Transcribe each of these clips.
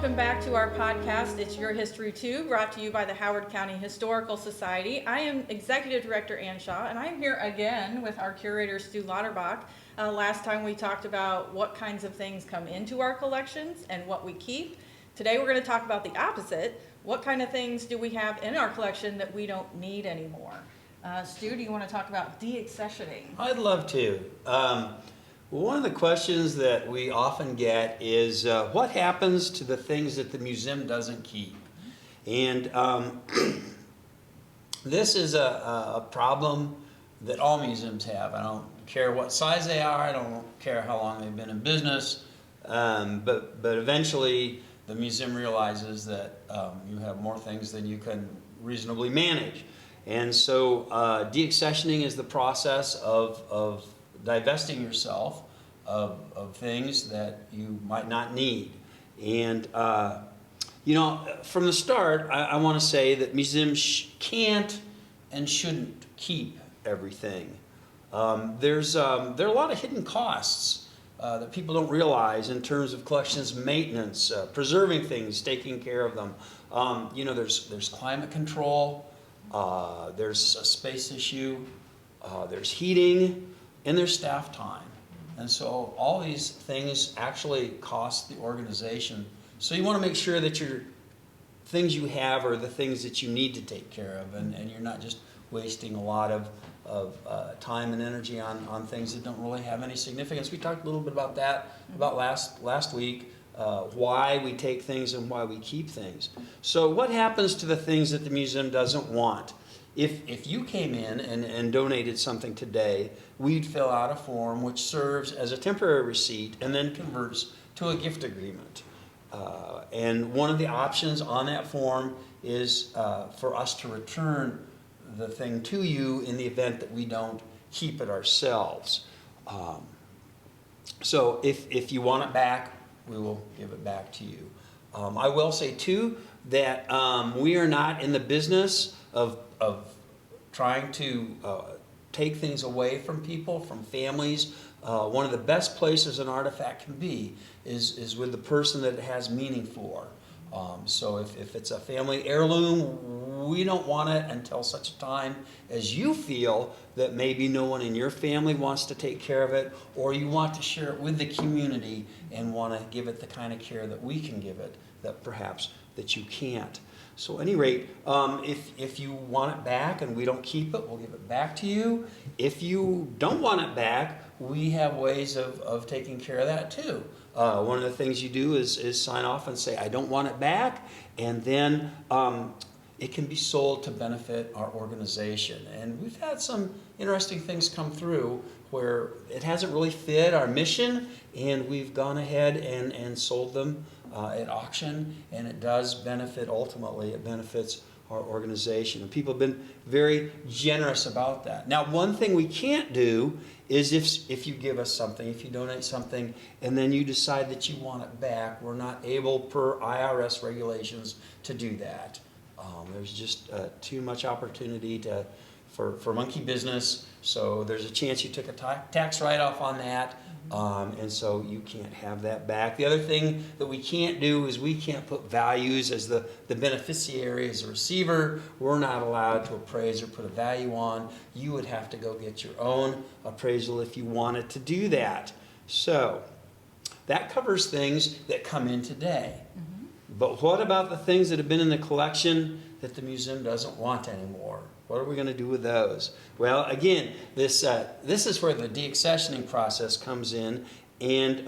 welcome back to our podcast. It's Your History Too, brought to you by the Howard County Historical Society. I am Executive Director Ann Shaw, and I'm here again with our curator, Stu Lauterbach. Last time we talked about what kinds of things come into our collections and what we keep. Today we're going to talk about the opposite. What kind of things do we have in our collection that we don't need anymore? Stu, do you want to talk about deaccessioning? I'd love to. One of the questions that we often get is what happens to the things that the museum doesn't keep? And this is a problem that all museums have. I don't care what size they are, I don't care how long they've been in business, but eventually the museum realizes that you have more things than you can reasonably manage. And so deaccessioning is the process of divesting yourself of things that you might not need. And you know, from the start, I want to say that museums can't and shouldn't keep everything. There are a lot of hidden costs that people don't realize in terms of collections maintenance, preserving things, taking care of them. You know, there's climate control, there's a space issue, there's heating, and there's staff time. And so all these things actually cost the organization. So you want to make sure that your things you have are the things that you need to take care of, and you're not just wasting a lot of time and energy on things that don't really have any significance. We talked a little bit about that about last week, why we take things and why we keep things. So what happens to the things that the museum doesn't want? If you came in and donated something today, we'd fill out a form which serves as a temporary receipt and then converts to a gift agreement. And one of the options on that form is for us to return the thing to you in the event that we don't keep it ourselves. So if you want it back, we will give it back to you. I will say too that we are not in the business of trying to take things away from people, from families. One of the best places an artifact can be is with the person that it has meaning for. So if it's a family heirloom, we don't want it until such a time as you feel that maybe no one in your family wants to take care of it, or you want to share it with the community and want to give it the kind of care that we can give it that perhaps that you can't. So at any rate, if you want it back and we don't keep it, we'll give it back to you. If you don't want it back, we have ways of taking care of that too. One of the things you do is sign off and say, I don't want it back, and then it can be sold to benefit our organization. And we've had some interesting things come through where it hasn't really fit our mission, and we've gone ahead and sold them at auction, and it does benefit, ultimately, it benefits our organization. And people have been very generous about that. Now, one thing we can't do is if you give us something, if you donate something, and then you decide that you want it back, we're not able, per IRS regulations, to do that. There's just too much opportunity for monkey business, so there's a chance you took a tax write-off on that, and so you can't have that back. The other thing that we can't do is we can't put values as the beneficiary, as a receiver. We're not allowed to appraise or put a value on. You would have to go get your own appraisal if you wanted to do that. So that covers things that come in today. But what about the things that have been in the collection that the museum doesn't want anymore? What are we going to do with those? Well, again, this is where the deaccessioning process comes in. And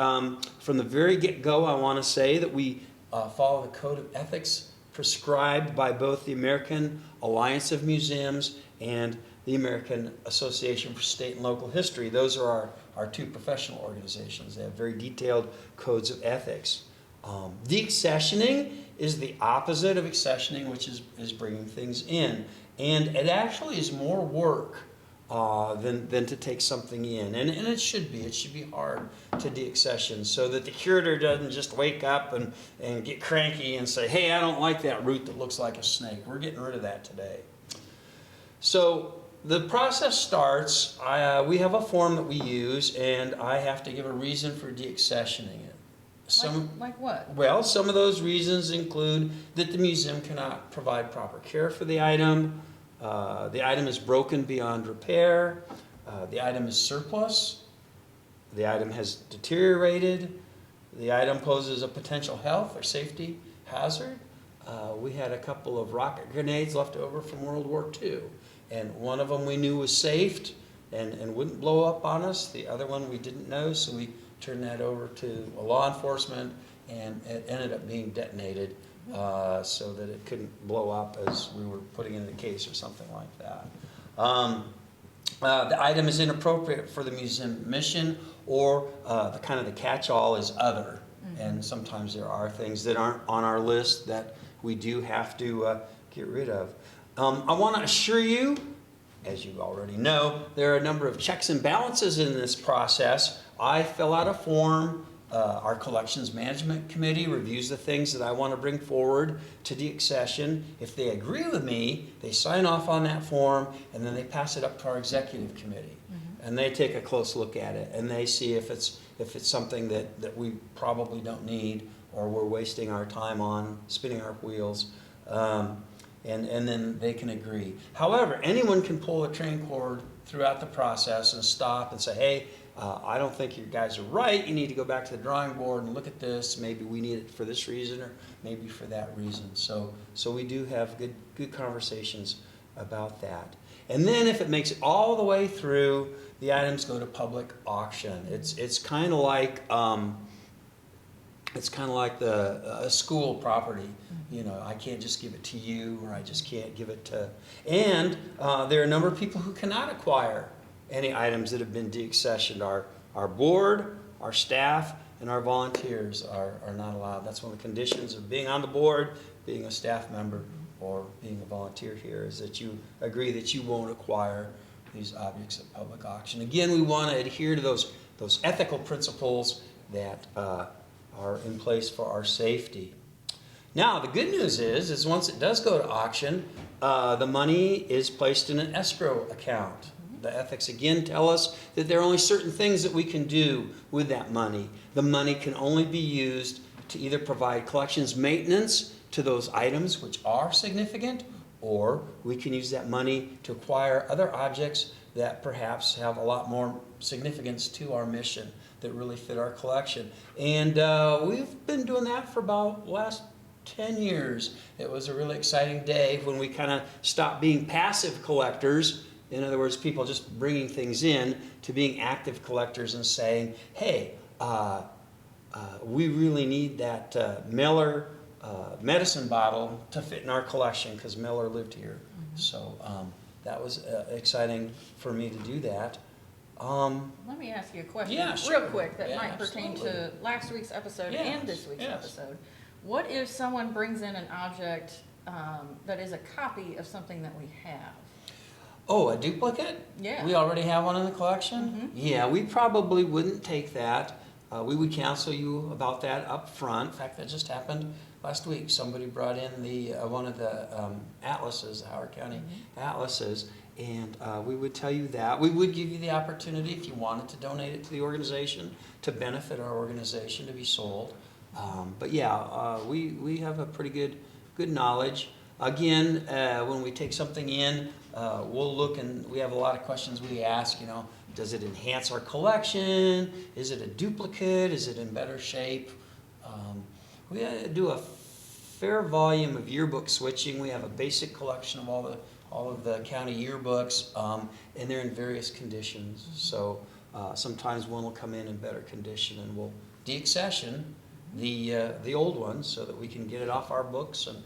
from the very get-go, I want to say that we follow the code of ethics prescribed by both the American Alliance of Museums and the American Association for State and Local History. Those are our two professional organizations. They have very detailed codes of ethics. Deaccessioning is the opposite of accessioning, which is bringing things in. And it actually is more work than to take something in. And it should be. It should be hard to deaccession so that the curator doesn't just wake up and get cranky and say, hey, I don't like that root that looks like a snake. We're getting rid of that today. So the process starts, we have a form that we use, and I have to give a reason for deaccessioning it. Like what? Well, some of those reasons include that the museum cannot provide proper care for the item is broken beyond repair, the item is surplus, the item has deteriorated, the item poses a potential health or safety hazard. We had a couple of rocket grenades left over from World War II, and one of them we knew was saved and wouldn't blow up on us. The other one we didn't know, so we turned that over to law enforcement, and it ended up being detonated so that it couldn't blow up as we were putting it in the case or something like that. The item is inappropriate for the museum mission, or the catch-all is other. And sometimes there are things that aren't on our list that we do have to get rid of. I want to assure you, as you already know, there are a number of checks and balances in this process. I fill out a form. Our collections management committee reviews the things that I want to bring forward to deaccession. If they agree with me, they sign off on that form, and then they pass it up to our executive committee. And they take a close look at it, and they see if it's something that we probably don't need, or we're wasting our time on, spinning our wheels. And then they can agree. However, anyone can pull a train cord throughout the process and stop and say, hey, I don't think you guys are right. You need to go back to the drawing board and look at this. Maybe we need it for this reason, or maybe for that reason. So we do have good conversations about that. And then if it makes it all the way through, the items go to public auction. It's kind of like a school property. You know, I can't just give it to you, or I just can't give it to. And there are a number of people who cannot acquire any items that have been deaccessioned. Our board, our staff, and our volunteers are not allowed. That's one of the conditions of being on the board, being a staff member, or being a volunteer here, is that you agree that you won't acquire these objects at public auction. Again, we want to adhere to those ethical principles that are in place for our safety. Now, the good news is once it does go to auction, the money is placed in an escrow account. The ethics again tell us that there are only certain things that we can do with that money. The money can only be used to either provide collections maintenance to those items which are significant, or we can use that money to acquire other objects that perhaps have a lot more significance to our mission, that really fit our collection. And we've been doing that for about the last 10 years. It was a really exciting day when we kind of stopped being passive collectors. In other words, people just bringing things in, to being active collectors and saying, hey, we really need that Miller medicine bottle to fit in our collection because Miller lived here. So that was exciting for me to do that. Let me ask you a question real quick that might pertain to last week's episode and this week's episode. What if someone brings in an object that is a copy of something that we have? Oh, a duplicate? Yeah. We already have one in the collection? Yeah, we probably wouldn't take that. We would counsel you about that up front. In fact, that just happened last week. Somebody brought in the one of the atlases, the Howard County atlases, and we would tell you that. We would give you the opportunity, if you wanted to donate it to the organization, to benefit our organization, to be sold. But yeah, we have a pretty good knowledge. Again, when we take something in, we'll look, and we have a lot of questions we ask, does it enhance our collection? Is it a duplicate? Is it in better shape? We do a fair volume of yearbook switching. We have a basic collection of all of the county yearbooks, and they're in various conditions. So sometimes one will come in better condition, and we'll deaccession the old one so that we can get it off our books and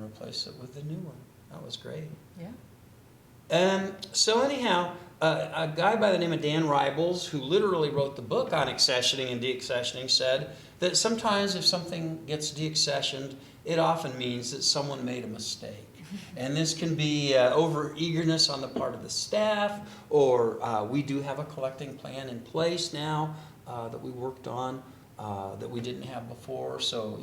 replace it with the new one. That was great. Yeah. So anyhow, a guy by the name of Dan Ribels, who literally wrote the book on accessioning and deaccessioning, said that sometimes if something gets deaccessioned, it often means that someone made a mistake. And this can be over-eagerness on the part of the staff, or we do have a collecting plan in place now that we worked on that we didn't have before. So,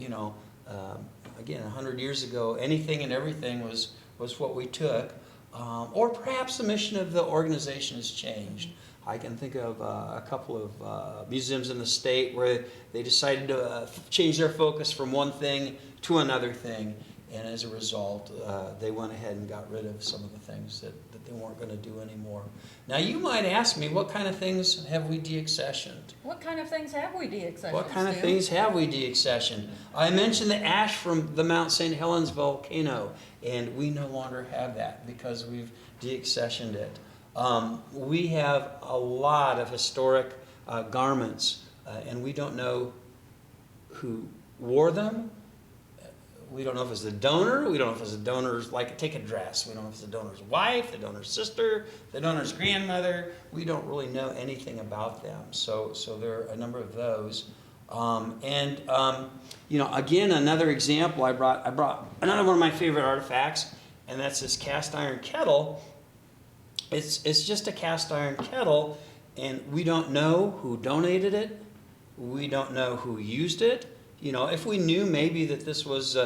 again, 100 years ago, anything and everything was what we took. Or perhaps the mission of the organization has changed. I can think of a couple of museums in the state where they decided to change their focus from one thing to another thing, and as a result, they went ahead and got rid of some of the things that they weren't going to do anymore. Now, you might ask me, what kind of things have we deaccessioned? What kind of things have we deaccessioned? What kind of Stu? things have we deaccessioned? I mentioned the ash from the Mount St. Helens volcano, and we no longer have that because we've deaccessioned it. We have a lot of historic garments, and we don't know who wore them. We don't know if it's the donor. We don't know if it's the donor's, like, take a dress. We don't know if it's the donor's wife, the donor's sister, the donor's grandmother. We don't really know anything about them. So there are a number of those. Again, another example, I brought another one of my favorite artifacts, and that's this cast iron kettle. It's just a cast iron kettle, and we don't know who donated it. We don't know who used it. If we knew maybe that this was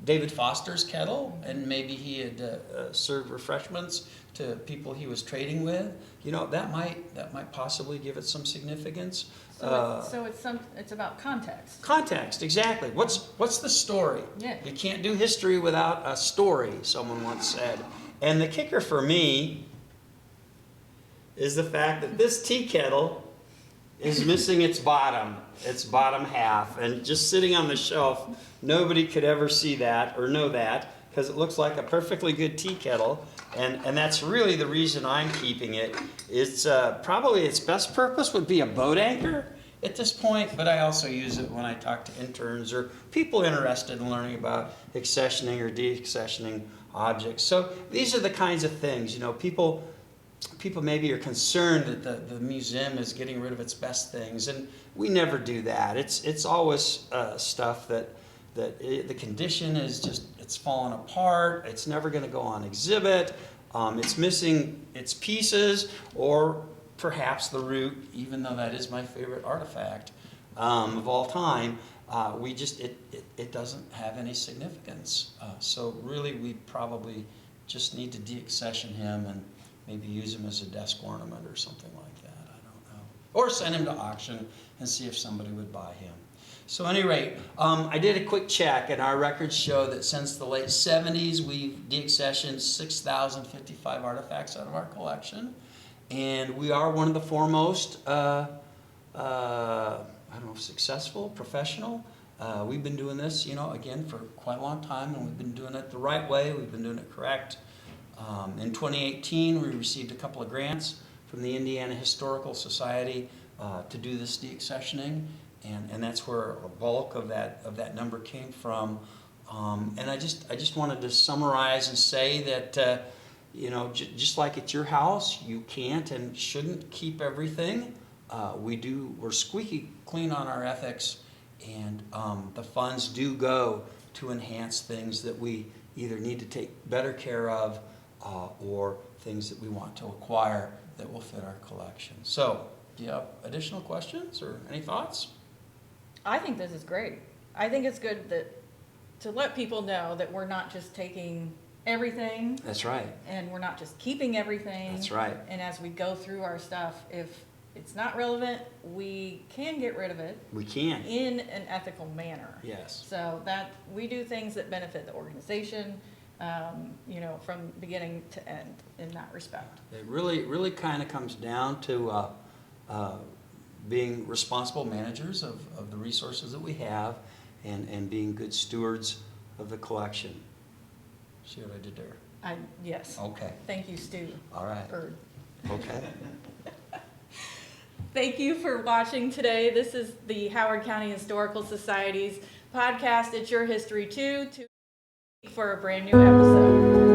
David Foster's kettle, and maybe he had served refreshments to people he was trading with, that might possibly give it some significance. So it's about context. Context, exactly. What's the story? Yeah. You can't do history without a story, someone once said. And the kicker for me is the fact that this tea kettle is missing its bottom half, and just sitting on the shelf, nobody could ever see that or know that, because it looks like a perfectly good tea kettle, and that's really the reason I'm keeping it. It's probably its best purpose would be a boat anchor at this point, but I also use it when I talk to interns or people interested in learning about accessioning or deaccessioning objects. So these are the kinds of things, people maybe are concerned that the museum is getting rid of its best things, and we never do that. It's always stuff that the condition is just, it's fallen apart, it's never going to go on exhibit, it's missing its pieces, or perhaps the root, even though that is my favorite artifact of all time. It doesn't have any significance. So really we probably just need to deaccession him and maybe use him as a desk ornament or something like that. I don't know. Or send him to auction and see if somebody would buy him. So at any rate, I did a quick check, and our records show that since the late 70s, we've deaccessioned 6,055 artifacts out of our collection. And we are one of the foremost, successful, professional. We've been doing this, again, for quite a long time, and we've been doing it the right way. We've been doing it correct. In 2018, we received a couple of grants from the Indiana Historical Society to do this deaccessioning, and that's where a bulk of that number came from. And I just wanted to summarize and say that just like at your house, you can't and shouldn't keep everything. We're squeaky clean on our ethics, and the funds do go to enhance things that we either need to take better care of or things that we want to acquire that will fit our collection. So, do you have additional questions or any thoughts? I think this is great. I think it's good to let people know that we're not just taking everything. That's right. And we're not just keeping everything. That's right. And as we go through our stuff, if it's not relevant, we can get rid of it. We can. In an ethical manner. Yes. So that we do things that benefit the organization, from beginning to end in that respect. It really kind of comes down to being responsible managers of the resources that we have, and being good stewards of the collection. See what I did there? Yes. Okay. Thank you, Stu. All right. Bird. Okay. Thank you for watching today. This is the Howard County Historical Society's podcast, It's Your History Too, for a brand new episode.